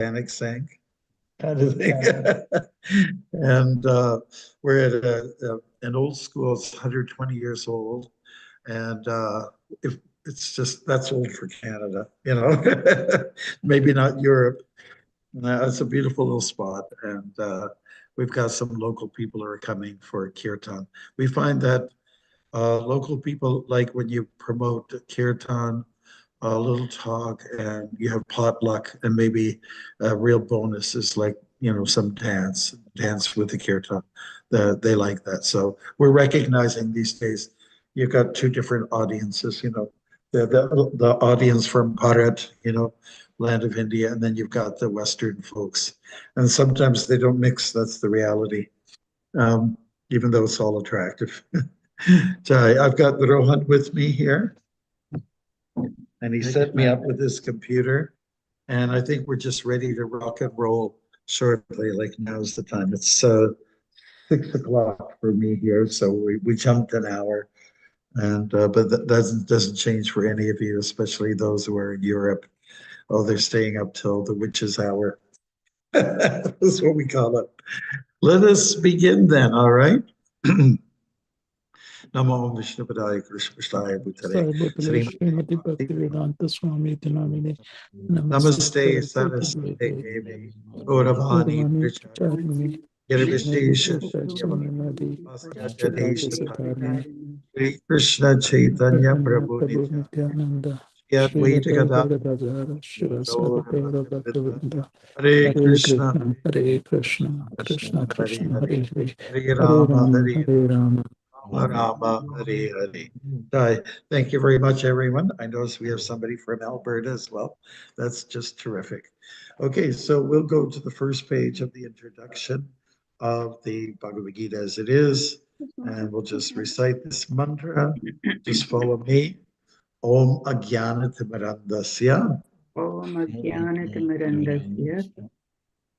Titanic sank, kind of thing. And we're at an old school. It's 120 years old, and if it's just that's old for Canada, you know, maybe not Europe. It's a beautiful little spot, and we've got some local people who are coming for kirtan. We find that local people like when you promote kirtan, a little talk, and you have potluck, and maybe a real bonus is like some dance with the kirtan. They like that. So we're recognizing these days you've got two different audiences. The audience from Bharat, land of India, and then you've got the Western folks, and sometimes they don't mix. That's the reality, um, even though it's all attractive. So I've got Rohan with me here, and he set me up with his computer, and I think we're just ready to rock and roll shortly. Like now's the time. It's 6 o'clock for me here, so we jumped an hour, and but that doesn't change for any of you, especially those who are in Europe. Oh, they're staying up till the witch's hour. That's what we call it. Let us begin then, all right? Namo Vishnu Padaya Krishna Prasthaya Bhutale Sarvapala Srimati Bhaktivedanta Swami Dinamine Namaste Saraswate Devi Gauravani Gauravani Pracharine Charini Nirvishesha Shri Pastyatya Deshatarine Satarine Sri Krishna Chaitanya Chaitanya Prabhu Prabhu Nityananda Nityananda Sri Shri Advaita Gadadhara Gadadhara Shivasari Gaura Gaura Bhaktivinoda Bhaktivedanta Hare Krishna Hare Krishna Krishna Hare Krishna Hare Hare Hare Hare Hare Rama Rama Hare Hare Rama Rama Hare Hare. Thank you very much, everyone. I notice we have somebody from Alberta as well. That's just terrific. Okay, so we'll go to the first page of the introduction of the Bhagavad Gita as it is, and we'll just recite this mantra. Just follow me. Om Ajnanatimirandasya Om Ajnanatimirandasya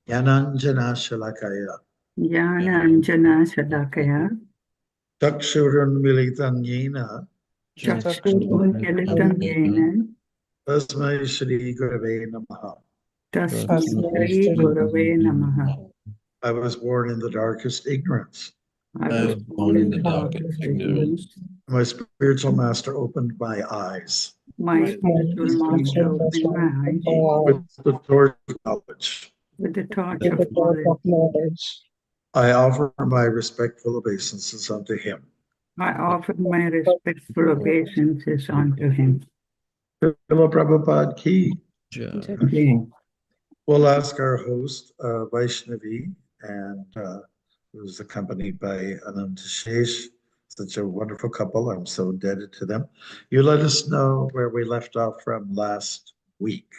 Jnananjana Shalakaya Jnana Anjana Shalakaya Chakshurunmilitan Yena Chakshurunmilitam Yena Tasmai Shri Gurave Namaha. Tasmai Shri Gurave Namaha. I was born in the darkest ignorance. I was born in the darkest ignorance. My spiritual master opened my eyes My spiritual master opened my eyes with the torch of knowledge. with the torch of knowledge. I offer my respectful obeisances unto him. I offered my respectful obeisances unto him. Srila Prabhupada ki. Okay. We'll ask our host, Vaishnavi, and who's accompanied by Ananta Shesh. Such a wonderful couple. I'm so indebted to them. You let us know where we left off from last week.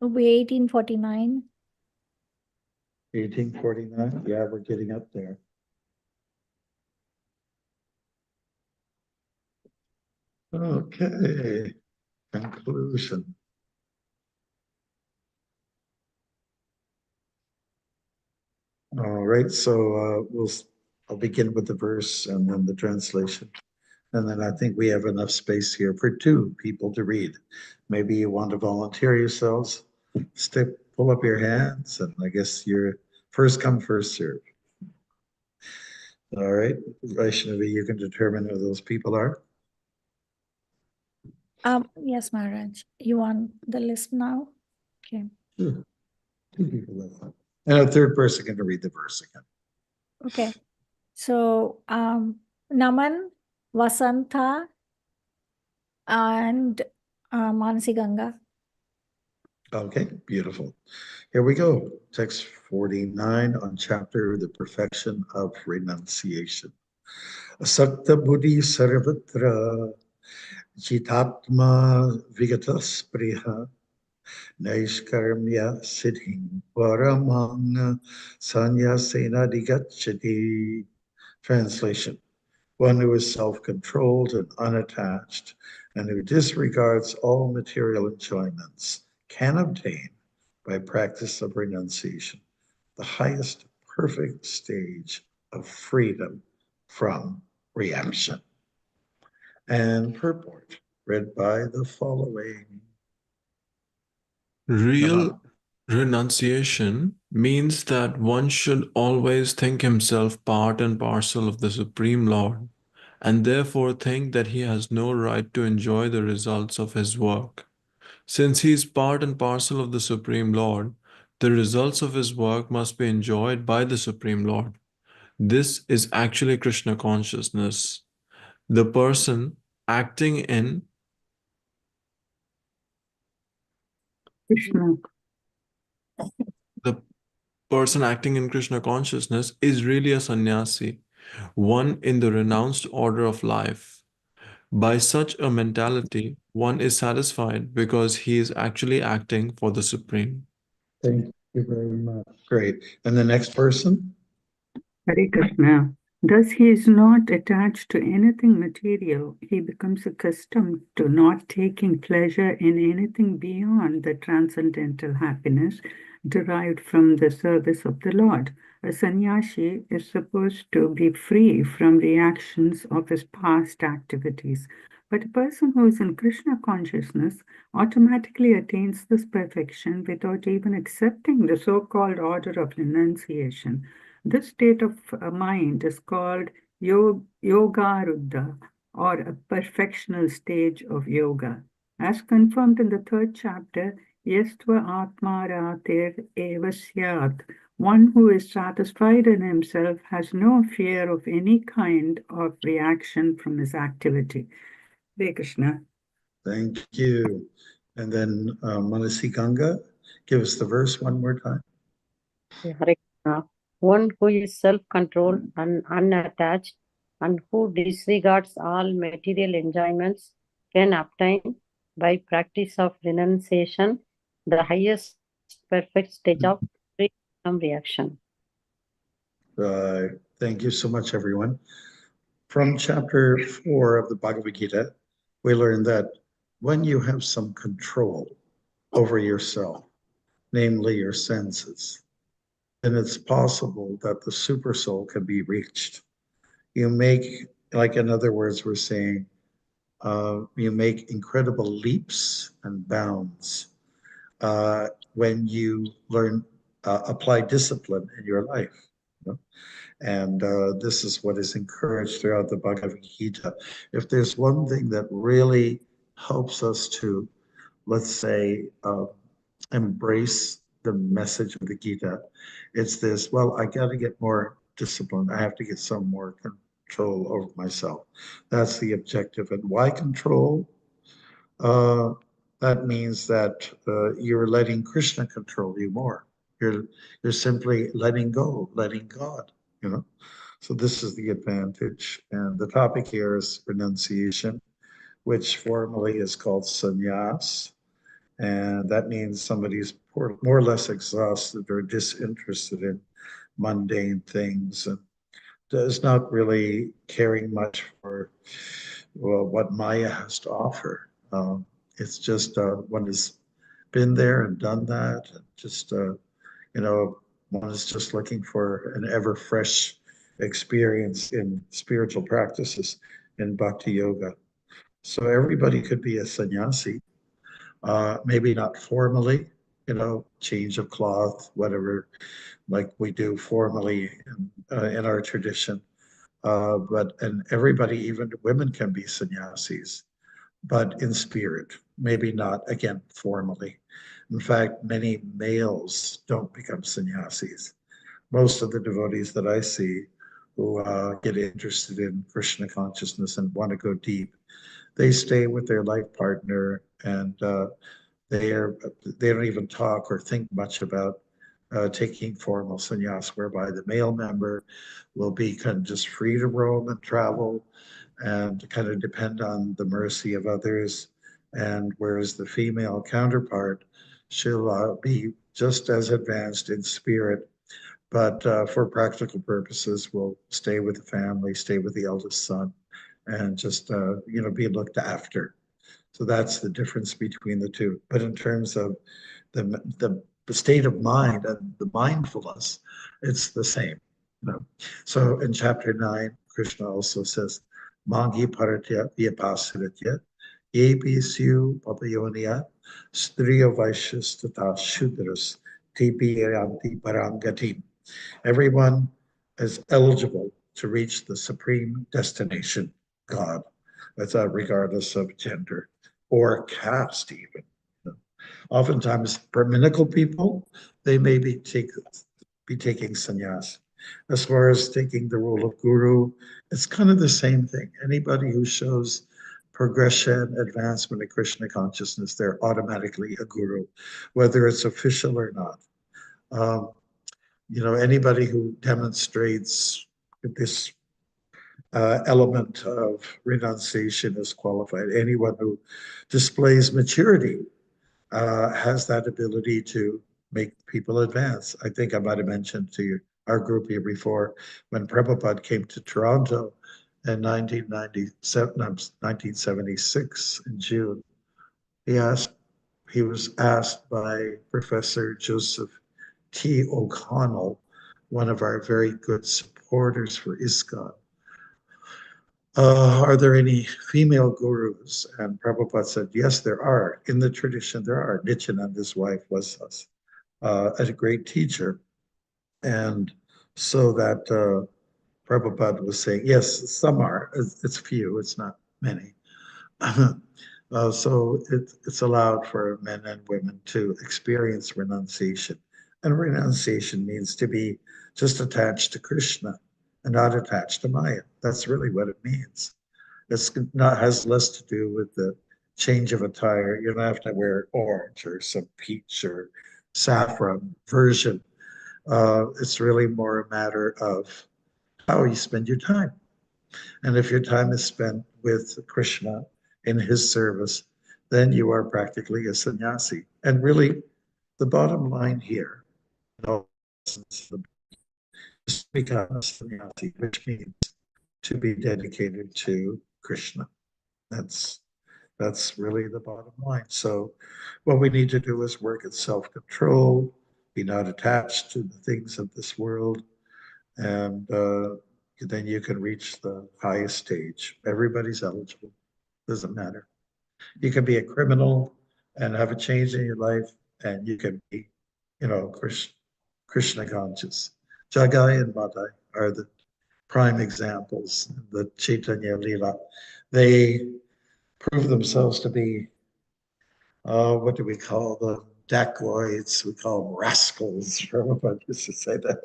We 1849. 1849. Yeah, we're getting up there. Okay. Conclusion. All right, so I'll begin with the verse and then the translation. And then I think we have enough space here for 2 people to read. Maybe you want to volunteer yourselves. Pull up your hands, and I guess you're first come, first serve. All right, Vaishnavi, you can determine who those people are. Yes, Maharaj. You want the list now? Okay. Sure. 2 people left. And a third person can read the verse again. Okay. So, Naman, Vasantha, and Mansi Ganga. Okay, beautiful. Here we go. Text 49 on chapter The Perfection of Renunciation. Asakta buddhi sarvatra jitatma vigata spriha naishkarmya siddhing paramang sanyasena digachati. Translation. One who is self-controlled and unattached and who disregards all material enjoyments can obtain, by practice of renunciation, the highest perfect stage of freedom from reaction. and purport read by the following. Real renunciation means that one should always think himself part and parcel of the Supreme Lord, and therefore think that he has no right to enjoy the results of his work. Since he is part and parcel of the Supreme Lord, the results of his work must be enjoyed by the Supreme Lord. This is actually Krishna consciousness. The person acting in Krishna. the person acting in Krishna consciousness is really a sannyasi, one in the renounced order of life. By such a mentality, one is satisfied because he is actually acting for the Supreme. Thank you very much. Great. And the next person? Hare Krishna. Thus he is not attached to anything material. He becomes accustomed to not taking pleasure in anything beyond the transcendental happiness derived from the service of the Lord. A sannyasi is supposed to be free from reactions of his past activities. But a person who is in Krishna consciousness automatically attains this perfection without even accepting the so-called order of renunciation. This state of mind is called yoga-ruddha, or a perfectional stage of yoga. As confirmed in the third chapter, Yastva Atma Ratir Eva Syat, one who is satisfied in himself has no fear of any kind of reaction from his activity. Hare Krishna. Thank you. And then Manasi Ganga, give us the verse one more time. Hare Krishna. One who is self-controlled and unattached and who disregards all material enjoyments can obtain, by practice of renunciation, the highest perfect stage of free from reaction. Thank you so much, everyone. From chapter 4 of the Bhagavad Gita, we learned that when you have some control over yourself, namely your senses, then it's possible that the super soul can be reached. You make, like in other words, we're saying, you make incredible leaps and bounds when you learn, apply discipline in your life. You know? And this is what is encouraged throughout the Bhagavad Gita. If there's one thing that really helps us to, let's say, embrace the message of the Gita, it's this: well, I got to get more discipline. I have to get some more control over myself. That's the objective. And why control? That means that you're letting Krishna control you more. You're simply letting go, letting God, you know. So this is the advantage. And the topic here is renunciation, which formally is called sannyas. And that means somebody's more or less exhausted or disinterested in mundane things and is not really caring much for, well, what Maya has to offer. It's just one has been there and done that. And just, one is just looking for an ever fresh experience in spiritual practices in bhakti yoga. So everybody could be a sannyasi, maybe not formally, change of cloth, whatever, like we do formally in our tradition. And everybody, even women, can be sannyasis, but in spirit, maybe not, again, formally. In fact, many males don't become sannyasis. Most of the devotees that I see who get interested in Krishna consciousness and want to go deep, they stay with their life partner, and they don't even talk or think much about taking formal sannyas, whereby the male member will be kind of just free to roam and travel and kind of depend on the mercy of others. And whereas the female counterpart, she'll be just as advanced in spirit, but for practical purposes, will stay with the family, stay with the eldest son, and just, be looked after. So that's the difference between the two. But in terms of the state of mind and the mindfulness, it's the same. So in chapter 9, Krishna also says, mangi paratya vyapasaritya, yepi siu papayonia, striya vaishyas tata shudras, tepi yanti parangatim. Everyone is eligible to reach the supreme destination, God. That's regardless of gender or caste even. Oftentimes, Brahminical people, they may be taking sannyas. As far as taking the role of guru, it's kind of the same thing. Anybody who shows progression, advancement in Krishna consciousness, they're automatically a guru, whether it's official or not. Anybody who demonstrates this element of renunciation is qualified. Anyone who displays maturity has that ability to make people advance. I think I might have mentioned to you, our group here before, when Prabhupada came to Toronto in 1976 in June, he was asked by Professor Joseph T. O'Connell, one of our very good supporters for ISKCON, are there any female gurus? And Prabhupada said, yes, there are. In the tradition, there are. Nityananda's wife was a great teacher. And so that Prabhupada was saying, yes, some are. It's few, it's not many. So it's allowed for men and women to experience renunciation. And renunciation means to be just attached to Krishna and not attached to Maya. That's really what it means. It's not has less to do with the change of attire. You don't have to wear orange or some peach or saffron version. It's really more a matter of how you spend your time. And if your time is spent with Krishna in his service, then you are practically a sannyasi. And really, the bottom line here, is to become a sannyasi, which means to be dedicated to Krishna. That's really the bottom line. So what we need to do is work at self-control, be not attached to the things of this world, and then you can reach the highest stage. Everybody's eligible. Doesn't matter. You can be a criminal and have a change in your life, and you can be, Krishna conscious. Jagai and Madai are the prime examples. The Chaitanya Lila, they prove themselves to be, what do we call them? Dacoits. We call them rascals. Prabhupada used to say that.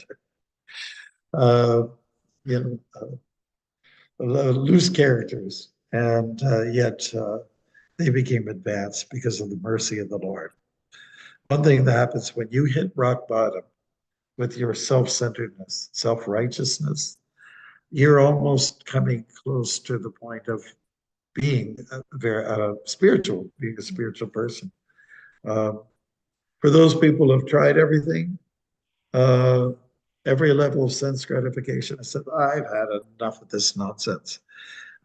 Loose characters, and yet they became advanced because of the mercy of the Lord. One thing that happens when you hit rock bottom with your self-centeredness, self-righteousness, you're almost coming close to the point of being spiritual, being a spiritual person. For those people who have tried everything, every level of sense gratification, I said, I've had enough of this nonsense.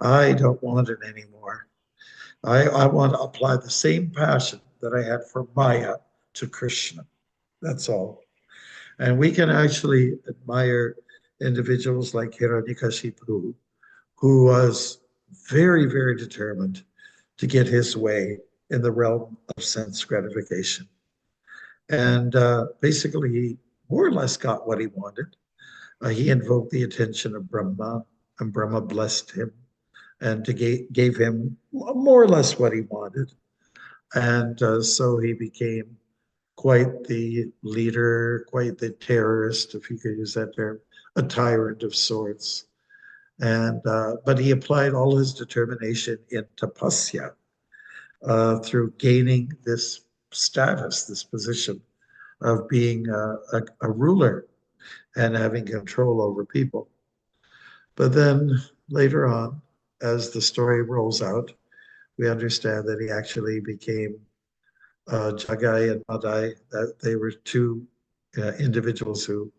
I don't want it anymore. I want to apply the same passion that I had for Maya to Krishna. That's all. And we can actually admire individuals like Hiranyakashipu, who was very, very determined to get his way in the realm of sense gratification. And basically, he more or less got what he wanted. He invoked the attention of Brahma, and Brahma blessed him and gave him more or less what he wanted. And so he became quite the leader, quite the terrorist, if you could use that term, a tyrant of sorts. And but he applied all his determination in tapasya through gaining this status, this position of being a ruler and having control over people. But then later on, as the story rolls out, we understand that he actually became Jagai and Madai, that they were two individuals who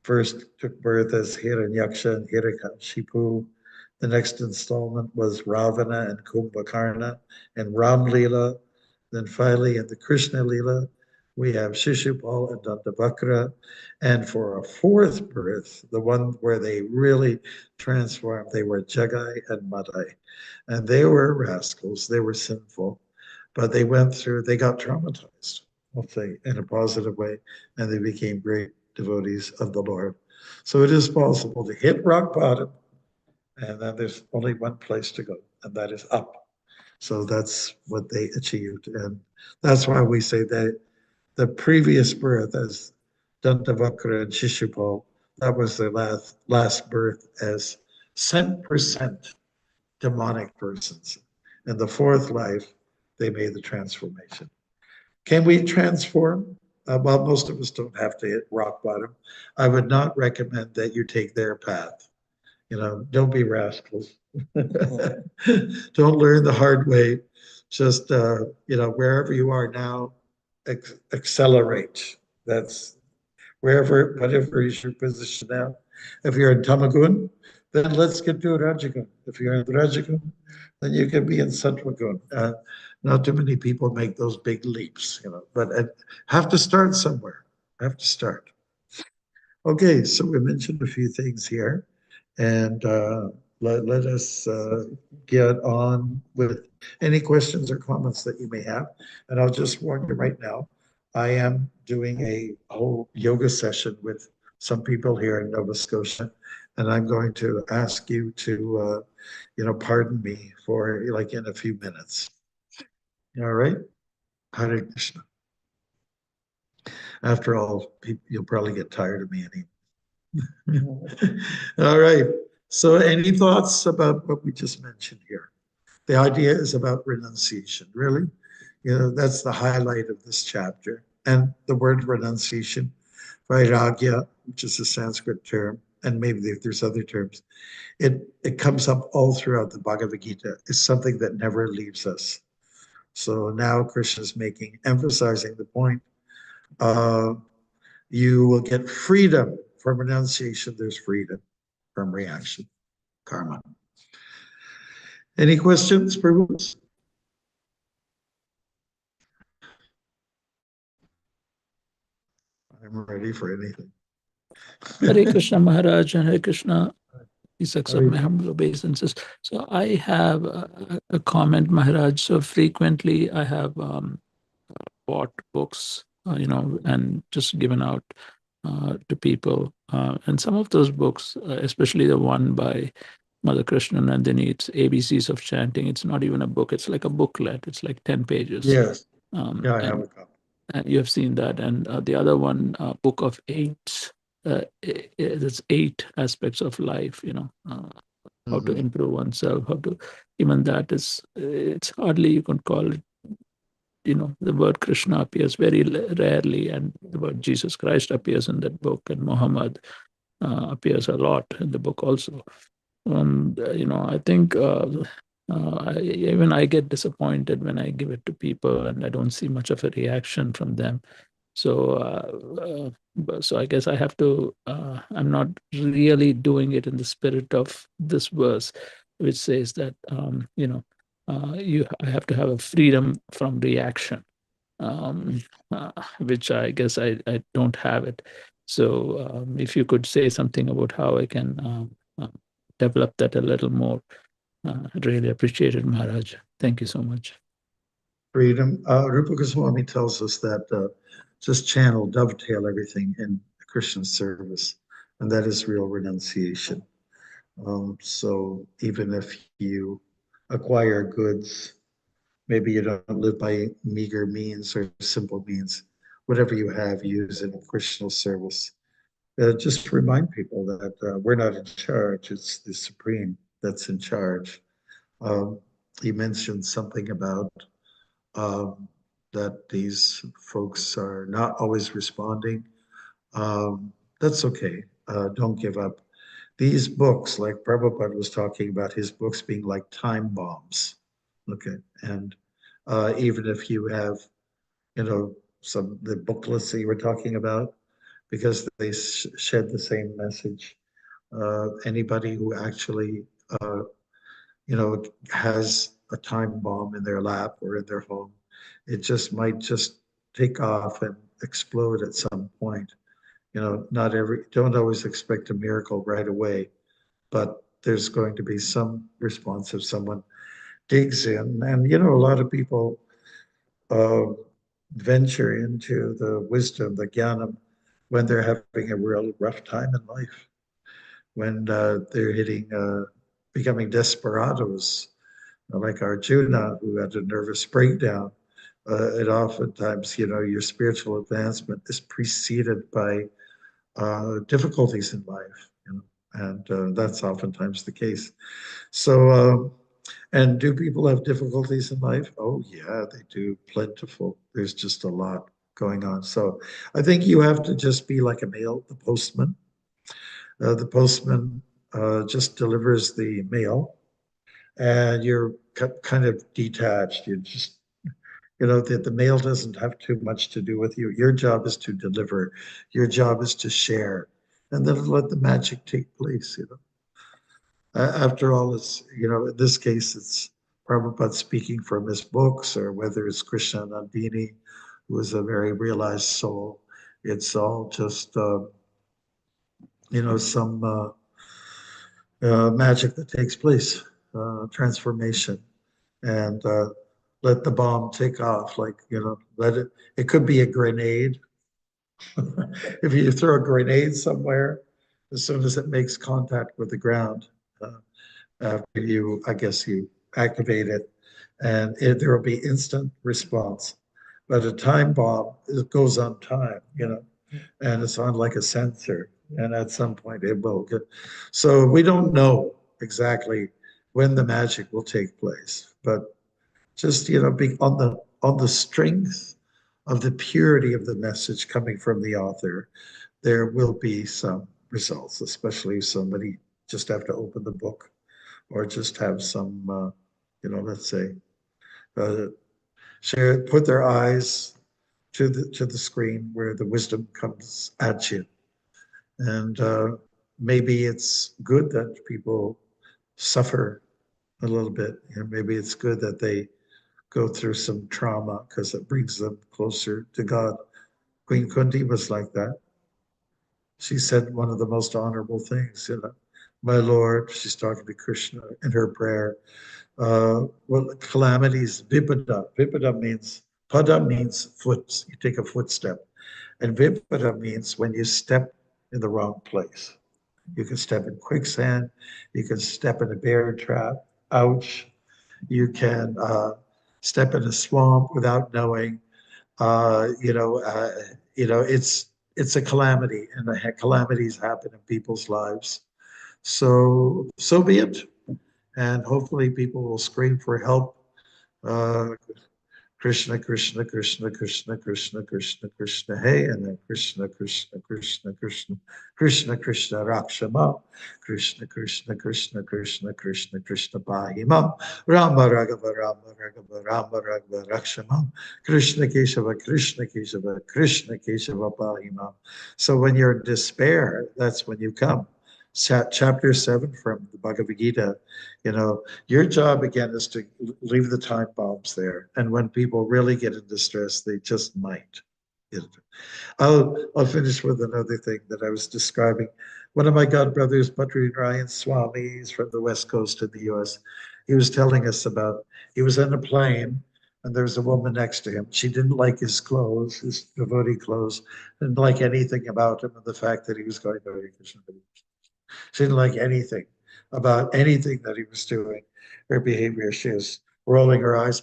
first took birth as Hiranyaksha and Hiranyakashipu. The next installment was Ravana and Kumbhakarna and Ram Leela. Then finally in the Krishna Leela, we have Shishupal and Dantavakra. And for a fourth birth, the one where they really transformed, they were Jagai and Madai. And they were rascals, they were sinful, but they got traumatized, I'll say, in a positive way, and they became great devotees of the Lord. So it is possible to hit rock bottom, and then there's only one place to go, and that is up. So that's what they achieved. And that's why we say that the previous birth as Dantavakra and Shishupal, that was their last birth as 100% demonic persons. In the fourth life, they made the transformation. Can we transform? Well, most of us don't have to hit rock bottom. I would not recommend that you take their path. Don't be rascals. Don't learn the hard way. Just, wherever you are now, accelerate. That's whatever is your position now. If you're in Tamagun, then let's get to Rajagun. If you're in Rajagun, then you can be in Sattvagun. Not too many people make those big leaps, but I have to start somewhere. I have to start. Okay, so we mentioned a few things here, and let us get on with any questions or comments that you may have. And I'll just warn you right now, I am doing a whole yoga session with some people here in Nova Scotia, and I'm going to ask you to, pardon me for like in a few minutes. All right? Hare Krishna. After all, you'll probably get tired of me anyway. All right. So any thoughts about what we just mentioned here? The idea is about renunciation, really. That's the highlight of this chapter. And the word renunciation, vairagya, which is a Sanskrit term, and maybe if there's other terms, it comes up all throughout the Bhagavad Gita. It's something that never leaves us. So now Krishna is emphasizing the point. You will get freedom from renunciation. There's freedom from reaction, karma. Any questions, Prabhu? I'm ready for anything. Hare Krishna Maharaj and Hare Krishna. Please accept Hare my humble obeisances. So I have a comment, Maharaj. So frequently I have bought books, and just given out to people. And some of those books, especially the one by Mother Krishna Nandini, it's ABCs of Chanting. It's not even a book. It's like a booklet. It's like 10 pages. Yes. Yeah, I have a copy. You have seen that. And the other one, Book of Eights. There's 8 aspects of life, how to improve oneself, even that is, it's hardly you can call it, the word Krishna appears very rarely, and the word Jesus Christ appears in that book, and Muhammad appears a lot in the book also. I think even I get disappointed when I give it to people and I don't see much of a reaction from them. So I guess I have to, I'm not really doing it in the spirit of this verse, which says that, I have to have a freedom from reaction, which I guess I don't have it. So if you could say something about how I can develop that a little more, I'd really appreciate it, Maharaj. Thank you so much. Freedom. Rupa Goswami tells us that just channel, dovetail everything in Krishna service, and that is real renunciation. So even if you acquire goods, maybe you don't live by meager means or simple means, whatever you have, use in Krishna service. Just remind people that we're not in charge. It's the Supreme that's in charge. He mentioned something about that these folks are not always responding. That's okay. Don't give up. These books, like Prabhupada was talking about, his books being like time bombs. Okay. And even if you have, the booklets that you were talking about, because they shed the same message. Anybody who actually, has a time bomb in their lap or in their home, it just might just take off and explode at some point. You know, don't always expect a miracle right away, but there's going to be some response if someone digs in. And, you know, a lot of people venture into the wisdom, the jnana, when they're having a real rough time in life, when they're becoming desperados, like Arjuna, who had a nervous breakdown. It oftentimes, you know, your spiritual advancement is preceded by difficulties in life, you know, and that's oftentimes the case. So, and do people have difficulties in life? Oh, yeah, they do, plentiful. There's just a lot going on. So I think you have to just be like a mail, the postman. The postman just delivers the mail, and you're kind of detached. You just, you know, the mail doesn't have too much to do with you. Your job is to deliver. Your job is to share, and then let the magic take place, you know. After all, it's, you know, in this case, it's Prabhupada speaking from his books, or whether it's Krishna Nandini, who is a very realized soul. It's all just, you know, some magic that takes place, transformation, and let the bomb take off. Like, you know, it could be a grenade. If you throw a grenade somewhere, as soon as it makes contact with the ground, after you, I guess you activate it, and there will be instant response. But a time bomb, it goes on time, you know, and it's on like a sensor, and at some point it will get. So we don't know exactly when the magic will take place, but just, you know, be on the strength of the purity of the message coming from the author, there will be some results, especially if somebody just have to open the book, or just have some, you know, let's say, put their eyes to the screen where the wisdom comes at you. And maybe it's good that people suffer a little bit. You know, maybe it's good that they go through some trauma, because it brings them closer to God. Queen Kunti was like that. She said one of the most honorable things, you know, my Lord, she's talking to Krishna in her prayer. Well, calamities, vipada. Vipada means, pada means foot, you take a footstep. And vipada means when you step in the wrong place. You can step in quicksand, you can step in a bear trap, ouch. You can step in a swamp without knowing. You know, it's a calamity, and the calamities happen in people's lives. So be it, and hopefully people will scream for help. Uh, Krishna, Krishna, Krishna, Krishna, Krishna, Krishna, Krishna, hey, and then Krishna, Krishna, Krishna, Krishna, Krishna, Krishna, Rakshama, Krishna, Krishna, Krishna, Krishna, Krishna, Krishna, Pahimam, Rama Raghava, Rama Raghava, Rama Raghava, Rakshama, Krishna Keshava, Krishna Keshava, Krishna Keshava, Pahimam. So when you're in despair, that's when you come. Chapter 7 from the Bhagavad Gita, you know, your job again is to leave the time bombs there. And when people really get in distress, they just might. I'll finish with another thing that I was describing. One of my god brothers, Bhaktimarga Swami, he's from the West Coast of the US. He was telling us about, he was in a plane and there was a woman next to him. She didn't like his clothes, his devotee clothes, didn't like anything about him and the fact that he was going to Hare Krishna. She didn't like anything about anything that he was doing. Her behavior, she was rolling her eyes,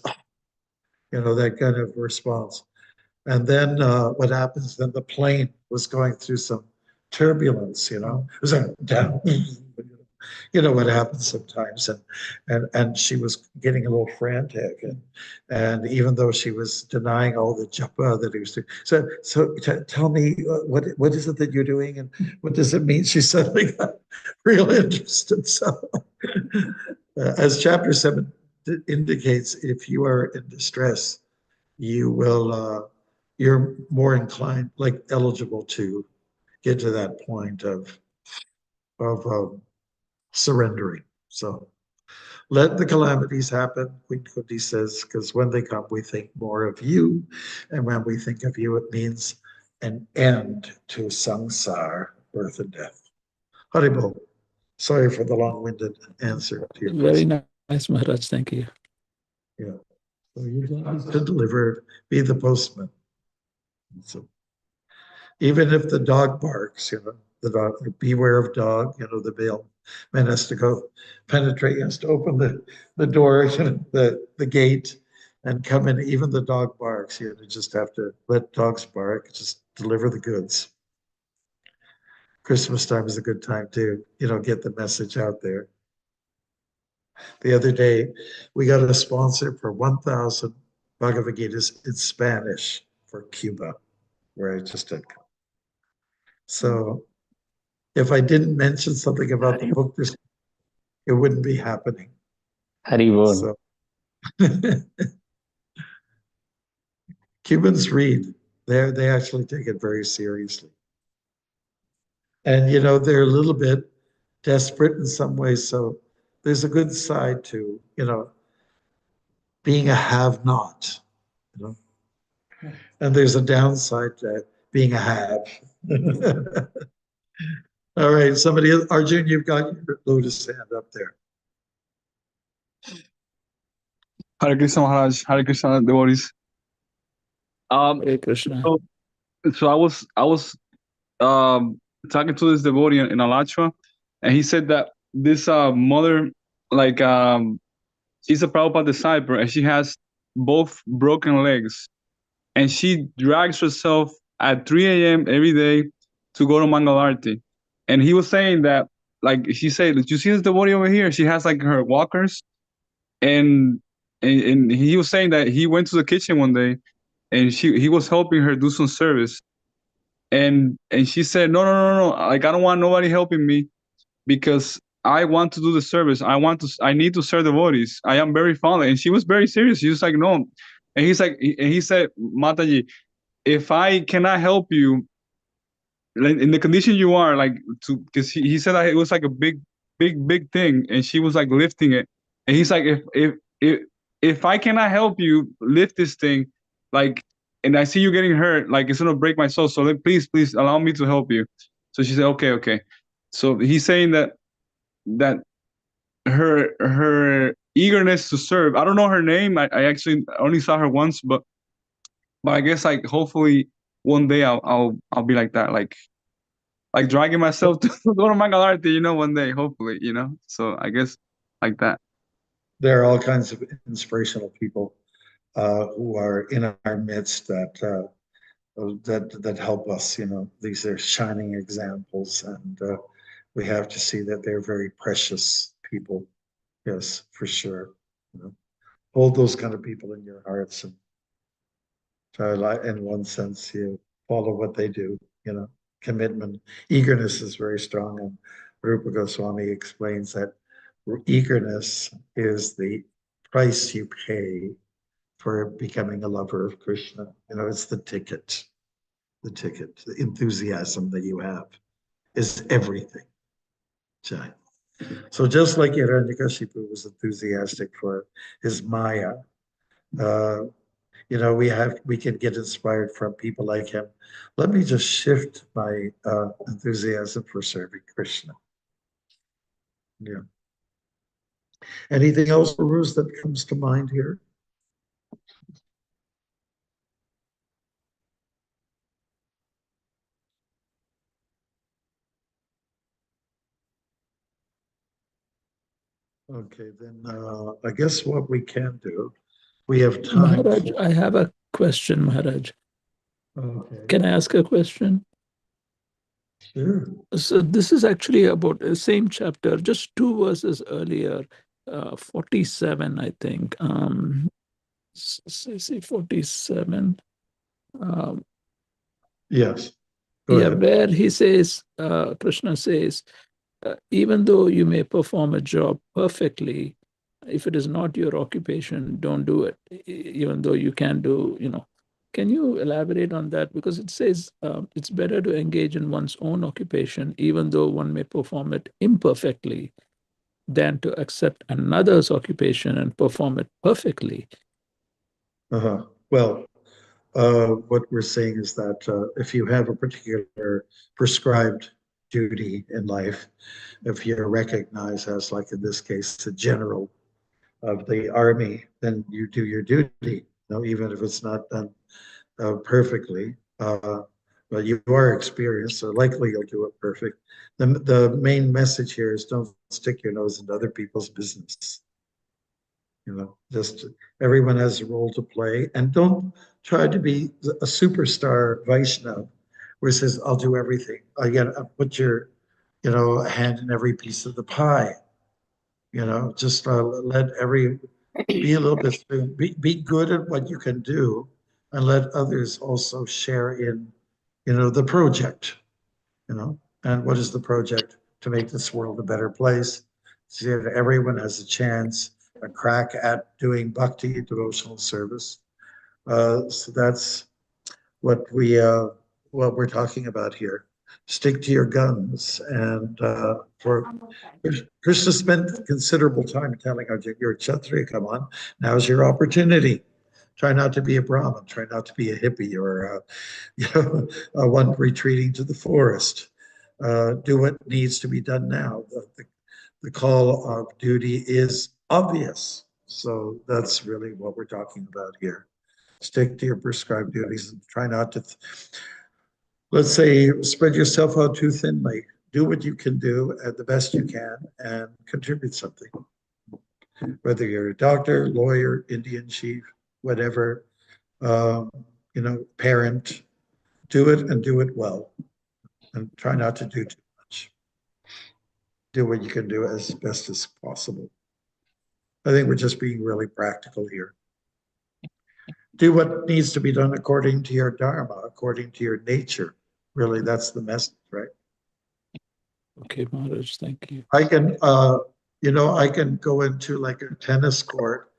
you know, that kind of response. And then what happens, then the plane was going through some turbulence, you know, it was like down, you know what happens sometimes. And she was getting a little frantic. And even though she was denying all the japa that he was doing. So tell me, what is it that you're doing? And what does it mean? She suddenly got real interested. So as chapter 7 indicates, if you are in distress, you will, you're more inclined, like eligible to get to that point of surrendering. So let the calamities happen, Queen Kunti says, because when they come, we think more of you. And when we think of you, it means an end to samsara, birth and death. Haribol. Sorry for the long-winded answer to your Very question. nice, Maharaj. Thank you. Yeah. So you just to deliver, be the postman. So even if the dog barks, the dog, beware of dog, the mailman has to go penetrate, has to open the door, the gate and come in. Even the dog barks, you just have to let dogs bark, just deliver the goods. Christmas time is a good time to, get the message out there. The other day, we got a sponsor for 1,000 Bhagavad Gitas in Spanish for Cuba, where I just did. So if I didn't mention something about the book, it wouldn't be happening. Haribol. So Cubans read. They actually take it very seriously. And, they're a little bit desperate in some ways. So there's a good side to, being a have-not, and there's a downside to being a have. All right, somebody, Arjun, you've got your lotus hand up there. Hare Krishna Maharaj, Hare Krishna devotees. Hare Krishna. So I was talking to this devotee in Alachua, and he said that this mother, like she's a Prabhupada disciple, and she has both broken legs, and she drags herself at 3 a.m. every day to go to Mangalarti. And he was saying that, like, she said, did you see this devotee over here? She has like her walkers, and he was saying that he went to the kitchen one day, and he was helping her do some service, and she said, no, like, I don't want nobody helping me because I want to do the service. I need to serve devotees. I am very fond. And she was very serious. She was like, no. And he said, Mataji, if I cannot help you, like, in the condition you are, like, because he said that it was like a big thing, and she was like lifting it. And he's like, if I cannot help you lift this thing, like, and I see you getting hurt, like, it's gonna break my soul. So, like, please allow me to help you. So she said, okay. So he's saying that her eagerness to serve. I don't know her name. I actually only saw her once, but I guess, like, hopefully one day I'll be like that, like dragging myself to go to Mangalarti, one day, hopefully, So I guess like that. There are all kinds of inspirational people who are in our midst that help us. These are shining examples, and we have to see that they're very precious people. Yes, for sure. Hold those kind of people in your hearts, and try, in one sense, you follow what they do. Commitment, eagerness is very strong, and Rupa Goswami explains that eagerness is the price you pay for becoming a lover of Krishna. It's the ticket, the enthusiasm that you have is everything. So just like Hiranyakashipu was enthusiastic for his Maya, we can get inspired from people like him. Let me just shift my enthusiasm for serving Krishna. Yeah. Anything else, Ruz, that comes to mind here? Okay, then I guess what we can do, we have time. Maharaj, I have a question, Maharaj. Okay. Can I ask a question? Sure. So this is actually about the same chapter, just 2 verses earlier, 47, I think. See 47. Yes. Go ahead. Where he says, Krishna says, even though you may perform a job perfectly, if it is not your occupation, don't do it, even though you can do, Can you elaborate on that? Because it says it's better to engage in one's own occupation, even though one may perform it imperfectly, than to accept another's occupation and perform it perfectly. Well, what we're saying is that if you have a particular prescribed duty in life, if you're recognized as, like in this case, the general of the army, then you do your duty, you know, even if it's not done perfectly. But you are experienced, so likely you'll do it perfect. The main message here is don't stick your nose into other people's business. You know, just everyone has a role to play, and don't try to be a superstar Vaishnav where it says, I'll do everything. Again, put your, you know, hand in every piece of the pie. You know, just let be a little bit, be good at what you can do, and let others also share in, you know, the project, you know. And what is the project? To make this world a better place, so that everyone has a chance, a crack at doing bhakti, devotional service. So that's what we're talking about here. Stick to your guns. And for Krishna spent considerable time telling Arjuna, you're a Kshatriya, come on, now's your opportunity. Try not to be a Brahmin, try not to be a hippie or you know, one retreating to the forest. Do what needs to be done now. The call of duty is obvious. So that's really what we're talking about here. Stick to your prescribed duties and try not to, let's say, spread yourself out too thinly. Do what you can do at the best you can and contribute something. Whether you're a doctor, lawyer, Indian chief, whatever, you know, parent, do it and do it well. And try not to do too much. Do what you can do as best as possible. I think we're just being really practical here. Do what needs to be done according to your dharma, according to your nature. Really, that's the message, right? Okay, Maharaj, thank you. I can, you know, I can go into like a tennis court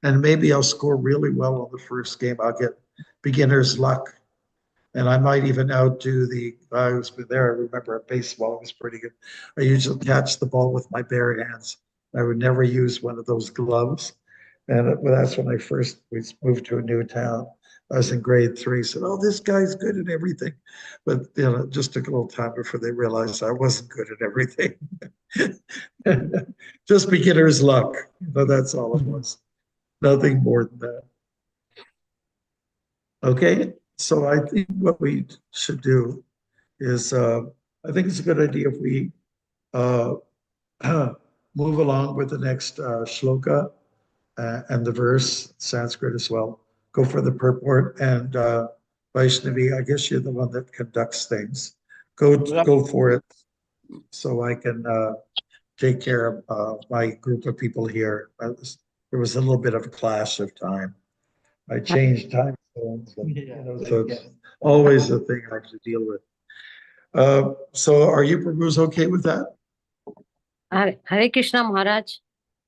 and maybe I'll score really well on the first game. I'll get beginner's luck. And I might even outdo the guy who's been there. I remember at baseball, it was pretty good. I usually catch the ball with my bare hands. I would never use one of those gloves. And that's when we moved to a new town. I was in grade 3, said, oh, this guy's good at everything. But, you know, it just took a little time before they realized I wasn't good at everything. Just beginner's luck. But that's all it was. Nothing more than that. Okay, so I think what we should do is, I think it's a good idea if we move along with the next shloka and the verse, Sanskrit as well. Go for the purport, and Vaishnavi, I guess you're the one that conducts things. Go for it, so I can take care of my group of people here. There was a little bit of a clash of time. I changed time zones, and, you know, so it's always a thing I have to deal with. So are you Prabhu's okay with that? Hare Krishna Maharaj,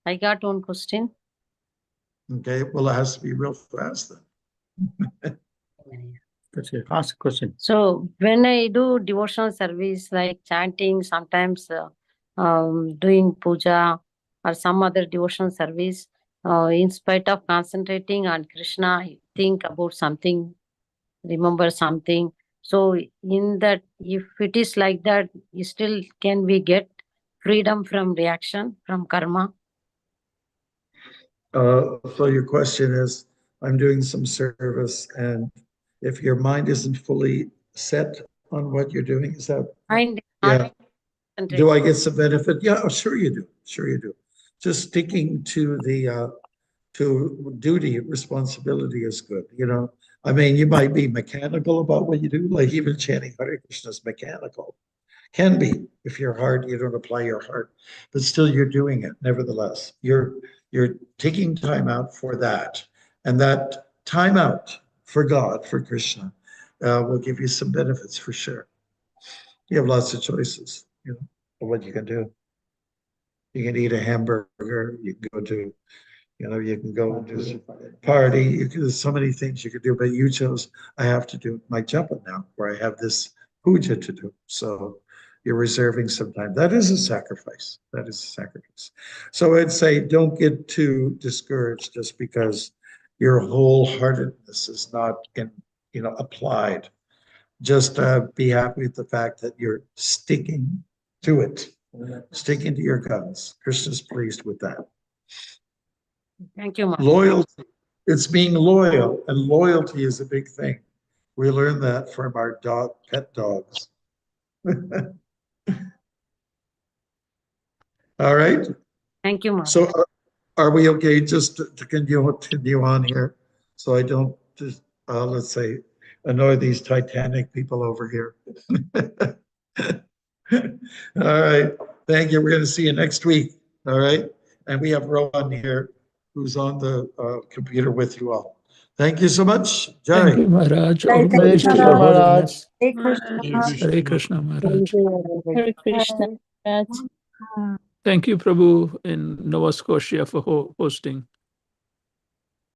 I got one question. Okay, well, it has to be real fast then. Ask a question. So when I do devotional service like chanting, sometimes doing puja or some other devotional service, in spite of concentrating on Krishna, I think about something, remember something. So in that, if it is like that, still can we get freedom from reaction, from karma? So your question is, I'm doing some service, and if your mind isn't fully set on what you're doing, is that? Mind Yeah. not Do I get some benefit? Yeah, oh, sure you do. Sure you do. Just sticking to the to duty, responsibility is good. You know, I mean, you might be mechanical about what you do, like even chanting Hare Krishna is mechanical. Can be if your heart, you don't apply your heart, but still you're doing it. Nevertheless, you're taking time out for that, and that time out for God, for Krishna, will give you some benefits for sure. You have lots of choices, you know, of what you can do. You can eat a hamburger. You can go to, you know, you can go to a party. You can, there's so many things you could do, but you chose, I have to do my japa now, where I have this puja to do. So you're reserving some time. That is a sacrifice. That is a sacrifice. So I'd say don't get too discouraged just because your wholeheartedness is not in applied. Just be happy with the fact that you're sticking to it, sticking to your guns. Krishna's pleased with that. Thank you, Maharaj. Loyalty, it's being loyal, and loyalty is a big thing. We learned that from our pet dogs. All right. Thank you, Maharaj. So are we okay just to continue on here? So I don't just, let's say, annoy these Titanic people over here. All right. Thank you. We're going to see you next week. All right. And we have Rohan here who's on the computer with you all. Thank you so much. Jai. Thank you, Maharaj. Hare All glories to Krishna, your Maharaj. holiness. Hare Krishna. Hare Krishna, Maharaj. Hare Krishna. Thank you, Prabhu, in Nova Scotia for hosting.